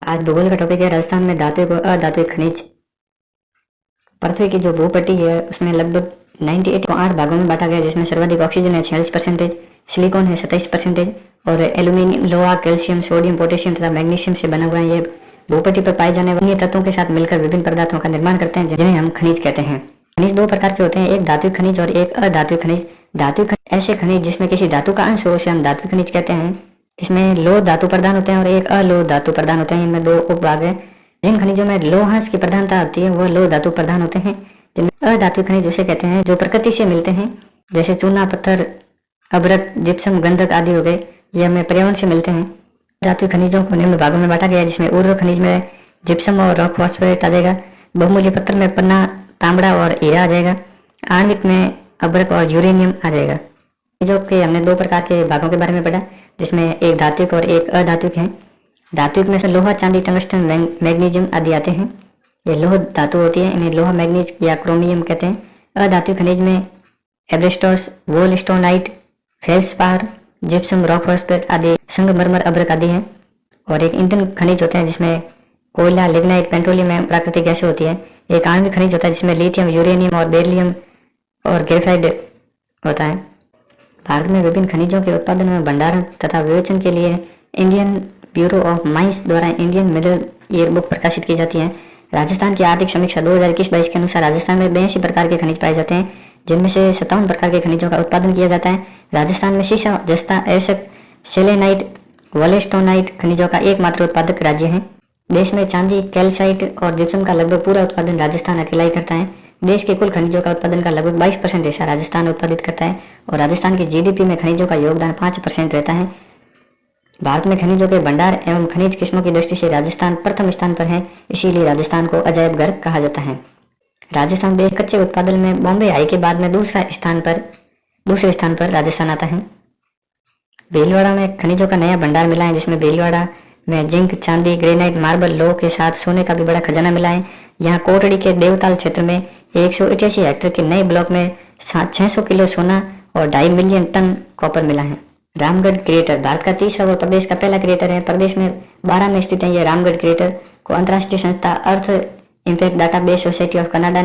आज भूगोल का टॉपिक है राजस्थान में धातु और अधात्विक खनिज। पृथ्वी की जो भूपट्टी है उसमें लगभग 98 को 8 भागों में बांटा गया है, जिसमें सर्वाधिक ऑक्सीजन है 46%, सिलिकॉन है 27% और एल्यूमिनियम, लोहा, कैल्शियम, सोडियम, पोटेशियम तथा मैग्नीशियम से बना हुआ है। ये भूपट्टी पर पाए जाने वाले तत्वों के साथ मिलकर विभिन्न पदार्थों का निर्माण करते हैं, जिन्हें हम खनिज कहते हैं। खनिज दो प्रकार के होते हैं, एक धात्विक खनिज और एक अधात्विक खनिज। धात्विक खनिज ऐसे खनिज जिसमें किसी धातु का अंश हो, उसे हम धात्विक खनिज कहते हैं। इसमें लोह धातु प्रदान होते हैं और एक अलोह धातु प्रदान होते हैं। इनमें दो उपभाग है। जिन खनिजों में लोहांश की प्रधानता होती है वह लोह धातु प्रधान होते हैं। जिनमें अधात्विक खनिज उसे कहते हैं जो प्रकृति से मिलते हैं, जैसे चूना, पत्थर, अभ्रक, जिप्सम, गंधक आदि हो गए। ये हमें पर्यावरण से मिलते हैं। धात्विक खनिजों को निम्न भागों में बांटा गया है, जिसमें उर्वर खनिज में जिप्सम और रॉक फॉस्फेट आ जाएगा। बहुमूल्य पत्थर में पन्ना, तांबड़ा और हीरा आ जाएगा। आणविक में अभ्रक और यूरेनियम आ जाएगा। खनिजों के हमने दो प्रकार के भागों के बारे में पढ़ा, जिसमें एक धात्विक और एक अधात्विक है। धात्विक में से लोहा, चांदी, टंगस्टन, मैग्नीशियम आदि आते हैं। ये लोह धातु होती है, इन्हें लोहा, मैग्नीज या क्रोमियम कहते हैं। अधात्विक खनिज में एब्रेस्टोस, वोलस्टोनाइट, फेल्सपार, जिप्सम, रॉक फॉस्फेट आदि, संगमरमर, अभ्रक आदि हैं। और एक ईंधन खनिज होते हैं जिसमें कोयला, लिग्नाइट, पेट्रोलियम, प्राकृतिक गैसें होती है। एक आणविक खनिज होता है जिसमें लिथियम, यूरेनियम और बेरिलियम और ग्रेफाइट होता है। भारत में विभिन्न खनिजों के उत्पादन में भंडारण तथा विवेचन के लिए इंडियन ब्यूरो ऑफ माइंस द्वारा इंडियन मिडल ईयर बुक प्रकाशित की जाती है। राजस्थान की आर्थिक समीक्षा 2021-22 के अनुसार राजस्थान में 82 प्रकार के खनिज पाए जाते हैं, जिनमें से 57 प्रकार के खनिजों का उत्पादन किया जाता है। राजस्थान में शीशा, जस्ता, एशक, सेलेनाइट, वोलेस्टोनाइट खनिजों का एकमात्र उत्पादक राज्य है। देश में चांदी, कैल्साइट और जिप्सम का लगभग पूरा उत्पादन राजस्थान अकेला ही करता है। देश के कुल खनिजों का उत्पादन का लगभग 22% हिस्सा राजस्थान उत्पादित करता है और राजस्थान की जीडीपी में खनिजों का योगदान 5% रहता है। भारत में खनिजों के भंडार एवं खनिज किस्मों की दृष्टि से राजस्थान प्रथम स्थान पर है, इसीलिए राजस्थान को अजायब घर कहा जाता है। राजस्थान देश कच्चे उत्पादन में बॉम्बे हाई के बाद में दूसरे स्थान पर राजस्थान आता है। भीलवाड़ा में खनिजों का नया भंडार मिला है, जिसमें भीलवाड़ा में जिंक, चांदी, ग्रेनाइट, मार्बल, लोह के साथ सोने का भी बड़ा खजाना मिला है। यहाँ कोटड़ी के देवताल क्षेत्र में 188 हेक्टेयर के नए ब्लॉक में 600 किलो सोना और 2.5 मिलियन टन कॉपर मिला है। रामगढ़ क्रेटर भारत का तीसरा और प्रदेश का पहला क्रेटर है। प्रदेश में 12 में स्थित है। यह रामगढ़ क्रेटर को अंतर्राष्ट्रीय संस्था Earth Impact Database Society of Canada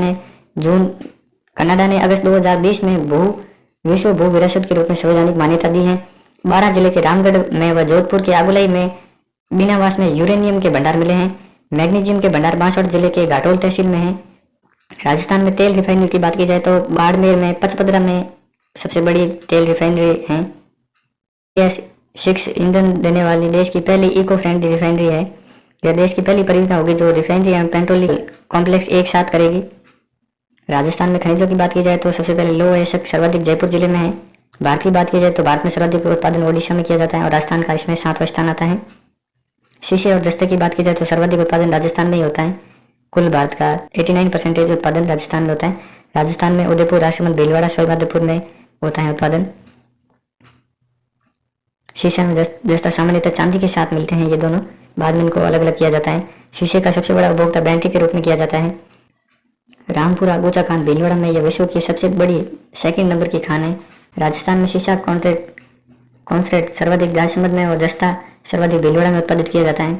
ने अगस्त 2020 में विश्व भू विरासत के रूप में संवैधानिक मान्यता दी है। 12 जिले के रामगढ़ में व जोधपुर के आगुलाई में बीनावास में यूरेनियम के भंडार मिले हैं। मैग्नीशियम के भंडार बांसवाड़ा जिले के घाटोल तहसील में है। राजस्थान में तेल रिफाइनरी की बात की जाए तो बाड़मेर में, पचपदरा में सबसे बड़ी तेल रिफाइनरी है। यह 6 ईंधन देने वाली देश की पहली इको फ्रेंडली रिफाइनरी है। यह देश की पहली परियोजना होगी जो रिफाइनरी एवं पेट्रोलियम कॉम्प्लेक्स एक साथ करेगी। राजस्थान में खनिजों की बात की जाए तो सबसे पहले लोह एशक सर्वाधिक जयपुर जिले में है। भारत की बात की जाए तो भारत में सर्वाधिक उत्पादन ओडिशा में किया जाता है और राजस्थान का इसमें 7वां स्थान आता है। शीशे और जस्ते की बात की जाए तो सर्वाधिक उत्पादन राजस्थान में ही होता है। कुल भारत का 89% उत्पादन राजस्थान में होता है। राजस्थान में उदयपुर, राजसमंद, भीलवाड़ा, सवाईमाधोपुर में होता है उत्पादन। शीशे में जस्ता सामान्यतः चांदी के साथ मिलते हैं, ये दोनों, बाद में इनको अलग अलग किया जाता है। शीशे का सबसे बड़ा उपभोक्ता बैंटी के रूप में किया जाता है। रामपुरा गोचा खान भीलवाड़ा में यह विश्व की सबसे बड़ी 2nd नंबर की खान है। राजस्थान में शीशा कॉन्सरेट सर्वाधिक राजसमंद में और जस्ता सर्वाधिक भीलवाड़ा में उत्पादित किया जाता है।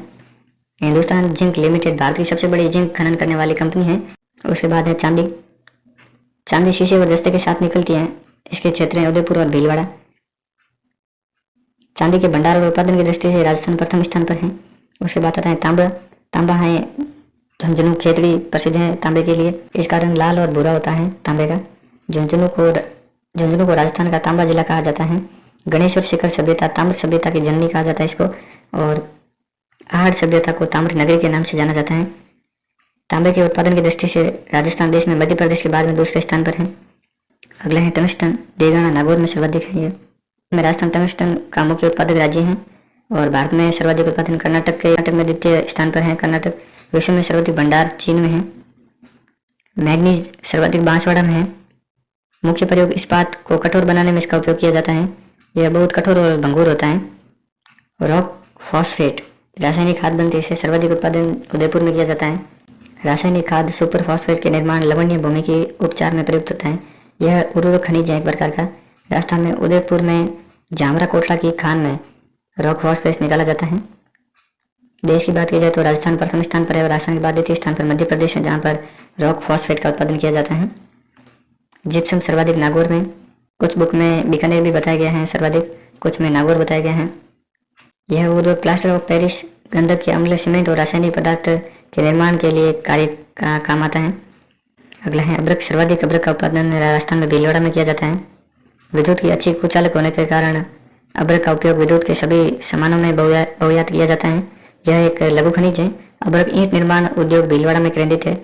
हिंदुस्तान जिंक लिमिटेड भारत की सबसे बड़ी जिंक खनन करने वाली कंपनी है। उसके बाद है चांदी शीशे व जस्ते के साथ निकलती है। इसके क्षेत्र हैं उदयपुर और भीलवाड़ा। चांदी के भंडार और उत्पादन की दृष्टि से राजस्थान प्रथम स्थान पर है। उसके बाद आता है तांबा है। झुंझुनू खेतड़ी प्रसिद्ध है तांबे के लिए। इसका रंग लाल और भूरा होता है तांबे का। झुंझुनू को राजस्थान का तांबा जिला कहा जाता है। गणेश्वर शिखर सभ्यता ताम्र सभ्यता की जननी कहा जाता है इसको, और आहड़ सभ्यता को ताम्र नगरी के नाम से जाना जाता है। तांबे के उत्पादन की दृष्टि से राजस्थान देश में मध्य प्रदेश के बाद में दूसरे स्थान पर है। अगला है टंगस्टन। देगाना नागौर में सर्वाधिक है। ये राजस्थान टंगस्टन का मुख्य उत्पादक राज्य है और भारत में सर्वाधिक उत्पादन कर्नाटक में द्वितीय स्थान पर है। कर्नाटक विश्व में सर्वाधिक भंडार चीन में है। मैग्नीज सर्वाधिक बांसवाड़ा में है। मुख्य प्रयोग इस्पात को कठोर बनाने में इसका उपयोग किया जाता है। यह बहुत कठोर और भंगुर होता है। रॉक फॉस्फेट रासायनिक खाद बनती है, इसे सर्वाधिक उत्पादन उदयपुर में किया जाता है। रासायनिक खाद सुपर फॉस्फेट के निर्माण लवणीय भूमि के उपचार में प्रयुक्त होता है। यह उर्वरक खनिज है एक प्रकार का। राजस्थान में उदयपुर में जामरा कोटला की खान में रॉक फॉस्फेट निकाला जाता है। देश की बात की जाए तो राजस्थान प्रथम स्थान पर है और राजस्थान के बाद द्वितीय स्थान पर मध्य प्रदेश है, जहाँ पर रॉक फॉस्फेट का उत्पादन किया जाता है। जिप्सम सर्वाधिक नागौर में, कुछ बुक में बीकानेर भी बताया गया है सर्वाधिक, कुछ में नागौर बताया गया है। यह उद्योग प्लास्टर ऑफ पेरिस, गंधक के अम्ल, सीमेंट और रासायनिक पदार्थ के निर्माण के लिए कार्य का काम आता है। अगला है अदरक। सर्वाधिक अदरक का उत्पादन राजस्थान में भीलवाड़ा में किया जाता है। विद्युत की अच्छी कुचालक होने के कारण अदरक का उपयोग विद्युत के सभी सामानों में बहुयात किया जाता है। यह एक लघु खनिज है। अदरक ईंट निर्माण उद्योग भीलवाड़ा में केंद्रित है।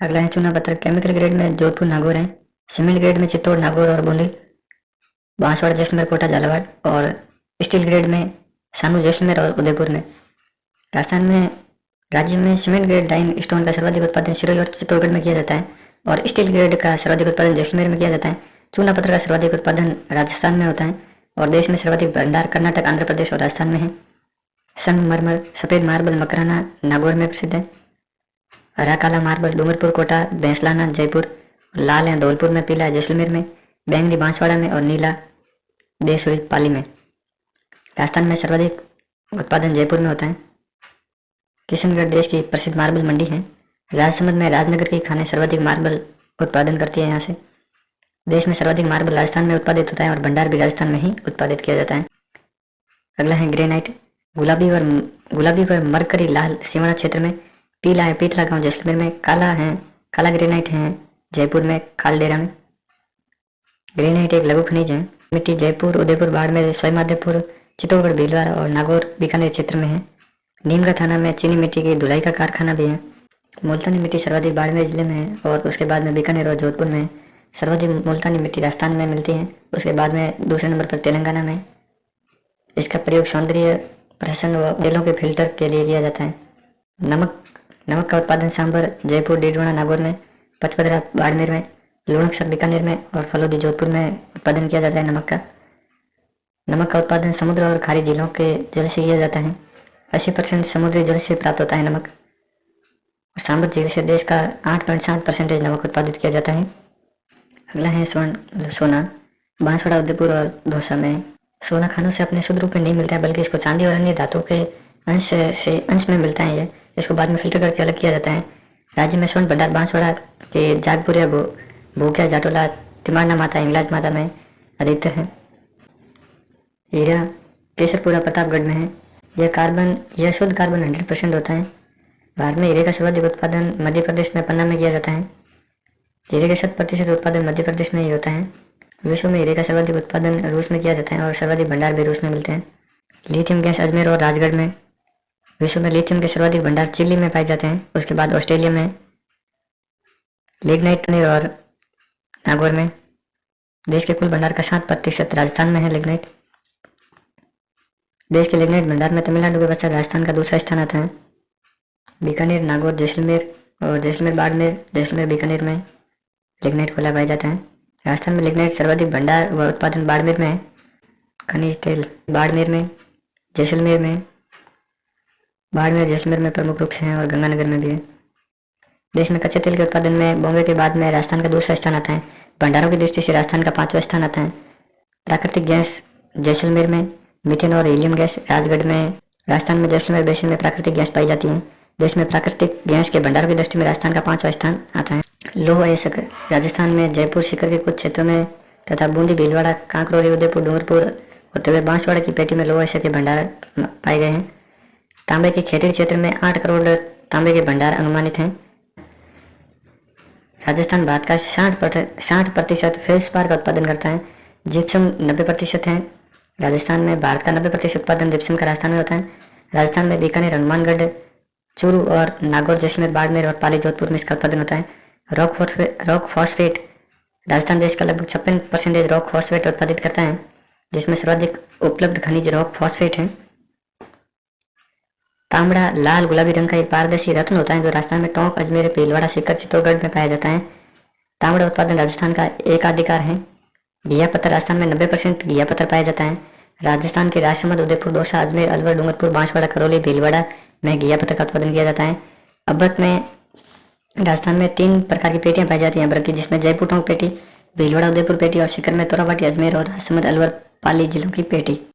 अगला है चूना पत्थर। केमिकल ग्रेड में जोधपुर नागौर है। सीमेंट ग्रेड में चित्तौड़ नागौर और बूंदी, बांसवाड़ा जैसलमेर कोटा झालावाड़, और स्टील ग्रेड में सानू जैसलमेर और उदयपुर में। राजस्थान में राज्य में सीमेंट ग्रेड डाइन स्टोन का सर्वाधिक उत्पादन सिरोही और चित्तौड़गढ़ में किया जाता है और स्टील ग्रेड का सर्वाधिक उत्पादन जैसलमेर में किया जाता है। चूना पत्थर का सर्वाधिक उत्पादन राजस्थान में होता है और देश में सर्वाधिक भंडार कर्नाटक, आंध्र प्रदेश और राजस्थान में है। संगमरमर, सफेद मार्बल मकराना नागौर में प्रसिद्ध है। हरा काला मार्बल डूंगरपुर, कोटा, भैंसलाना, जयपुर। लाल है धौलपुर में, पीला है जैसलमेर में, बैंगनी बांसवाड़ा में और नीला देशुरी पाली में। राजस्थान में सर्वाधिक उत्पादन जयपुर में होता है। किशनगढ़ देश की प्रसिद्ध मार्बल मंडी है। राजसमंद में राजनगर की खानें सर्वाधिक मार्बल उत्पादन करती है। यहाँ से देश में सर्वाधिक मार्बल राजस्थान में उत्पादित होता है और भंडार भी राजस्थान में ही उत्पादित किया जाता है। अगला है ग्रेनाइट। गुलाबी व मरकरी लाल सिवाना क्षेत्र में, पीला है पीतला गांव जैसलमेर में, काला ग्रेनाइट है जयपुर में, खालडेरा में। ग्रेनाइट एक लघु खनिज है। मिट्टी जयपुर, उदयपुर, बाड़मेर, सवाईमाधोपुर, चित्तौड़गढ़, भीलवाड़ा और नागौर बीकानेर क्षेत्र में है। नीमका थाना में चीनी मिट्टी की धुलाई का कारखाना भी है। मुल्तानी मिट्टी सर्वाधिक बाड़मेर जिले में है और उसके बाद में बीकानेर और जोधपुर में। सर्वाधिक मुल्तानी मिट्टी राजस्थान में मिलती है, उसके बाद में दूसरे नंबर पर तेलंगाना में। इसका प्रयोग सौंदर्य प्रशासन व तेलों के फिल्टर के लिए किया जाता है। नमक का उत्पादन सांबर जयपुर, डीडवाना नागौर में, पचपदरा बाड़मेर में, लुणकसर बीकानेर में और फलोदी जोधपुर में उत्पादन किया जाता है। नमक का उत्पादन समुद्र और खाड़ी झीलों के जल से किया जाता है। 80% समुद्री जल से प्राप्त होता है नमक। सांबर झील से देश का 8.7% नमक उत्पादित किया जाता है। अगला है सोना। बांसवाड़ा, उदयपुर और दौसा में सोना खानों से अपने शुद्ध रूप में नहीं मिलता है, बल्कि इसको चांदी और अन्य धातु के अंश में मिलता है। इसको बाद में फिल्टर करके अलग किया जाता है। राज्य में स्वर्ण भंडार बांसवाड़ा के जागपुरिया, भूकिया, जाटोला, तिमारना माता, इंगलाज माता में अधिकतर है। हीरा केसरपुरा प्रतापगढ़ में है। यह शुद्ध कार्बन 100% होता है। भारत में हीरे का सर्वाधिक उत्पादन मध्य प्रदेश में पन्ना में किया जाता है। हीरे का 100% उत्पादन मध्य प्रदेश में ही होता है। विश्व में हीरे का सर्वाधिक उत्पादन रूस में किया जाता है और सर्वाधिक भंडार भी रूस में मिलते हैं। लिथियम गैस अजमेर और राजगढ़ में। विश्व में लिथियम के सर्वाधिक भंडार चिली में पाए जाते हैं, उसके बाद ऑस्ट्रेलिया में। लिग्नाइट और नागौर में। देश के कुल भंडार का 7% राजस्थान में है लिग्नाइट। देश के लिग्नाइट भंडार में तमिलनाडु के पश्चात राजस्थान का दूसरा स्थान आता है। बीकानेर, नागौर, जैसलमेर और जैसलमेर बाड़मेर, जैसलमेर बीकानेर में लिग्नाइट कोयला पाया जाता है। राजस्थान में लिग्नाइट सर्वाधिक भंडार व उत्पादन बाड़मेर में है। खनिज तेल बाड़मेर में, जैसलमेर में, जैसलमेर में प्रमुख रूप से है और गंगानगर में भी है। देश में कच्चे तेल के उत्पादन में बॉम्बे के बाद में राजस्थान का दूसरा स्थान आता है। भंडारों की दृष्टि से राजस्थान का 5वां स्थान आता है। प्राकृतिक गैस जैसलमेर में, मीथेन और हीलियम गैस राजगढ़ में। राजस्थान में जैसलमेर बेसिन में प्राकृतिक गैस पाई जाती है। देश में प्राकृतिक गैस के भंडारों की दृष्टि में राजस्थान का 5वां स्थान आता है। लोह अयस्क राजस्थान में जयपुर सीकर के कुछ क्षेत्रों में तथा बूंदी, भीलवाड़ा, कांकरोली, उदयपुर, डूंगरपुर होते हुए बांसवाड़ा की पेटी में लोह अयस्क के भंडार पाए गए हैं। तांबे के खेतड़ी क्षेत्र में 8 करोड़ तांबे के भंडार अनुमानित हैं। राजस्थान भारत का 60% फेल्सपार का उत्पादन करता है। जिप्सम 90% है। राजस्थान में भारत का 90% उत्पादन जिप्सम का राजस्थान में होता है। राजस्थान में बीकानेर, हनुमानगढ़, चूरू और नागौर, जैसलमेर, बाड़मेर और पाली, जोधपुर में इसका उत्पादन होता है। रॉक फॉस्फेट राजस्थान देश का लगभग 56% रॉक फॉस्फेट उत्पादित करता है, जिसमें सर्वाधिक उपलब्ध खनिज रॉक फॉस्फेट है। तांबड़ा लाल गुलाबी रंग का एक पारदर्शी रत्न होता है जो राजस्थान में टोंक, अजमेर, भीलवाड़ा, सीकर, चित्तौड़गढ़ में पाया जाता है। तांबड़ा उत्पादन राजस्थान का एकाधिकार है। घिया पत्थर राजस्थान में 90% घिया पत्थर पाया जाता है। राजस्थान के राजसमंद, उदयपुर, दौसा, अजमेर, अलवर, डूंगरपुर, बांसवाड़ा, करौली, भीलवाड़ा में घिया पत्थर का उत्पादन किया जाता है। अभ्रक में राजस्थान में 3 प्रकार की पेटियां पाई जाती हैं अभ्रक की, जिसमें जयपुर टोंक पेटी, भीलवाड़ा उदयपुर पेटी और सीकर में तोराबाटी, अजमेर और राजसमंद, अलवर, पाली जिलों की पेटी।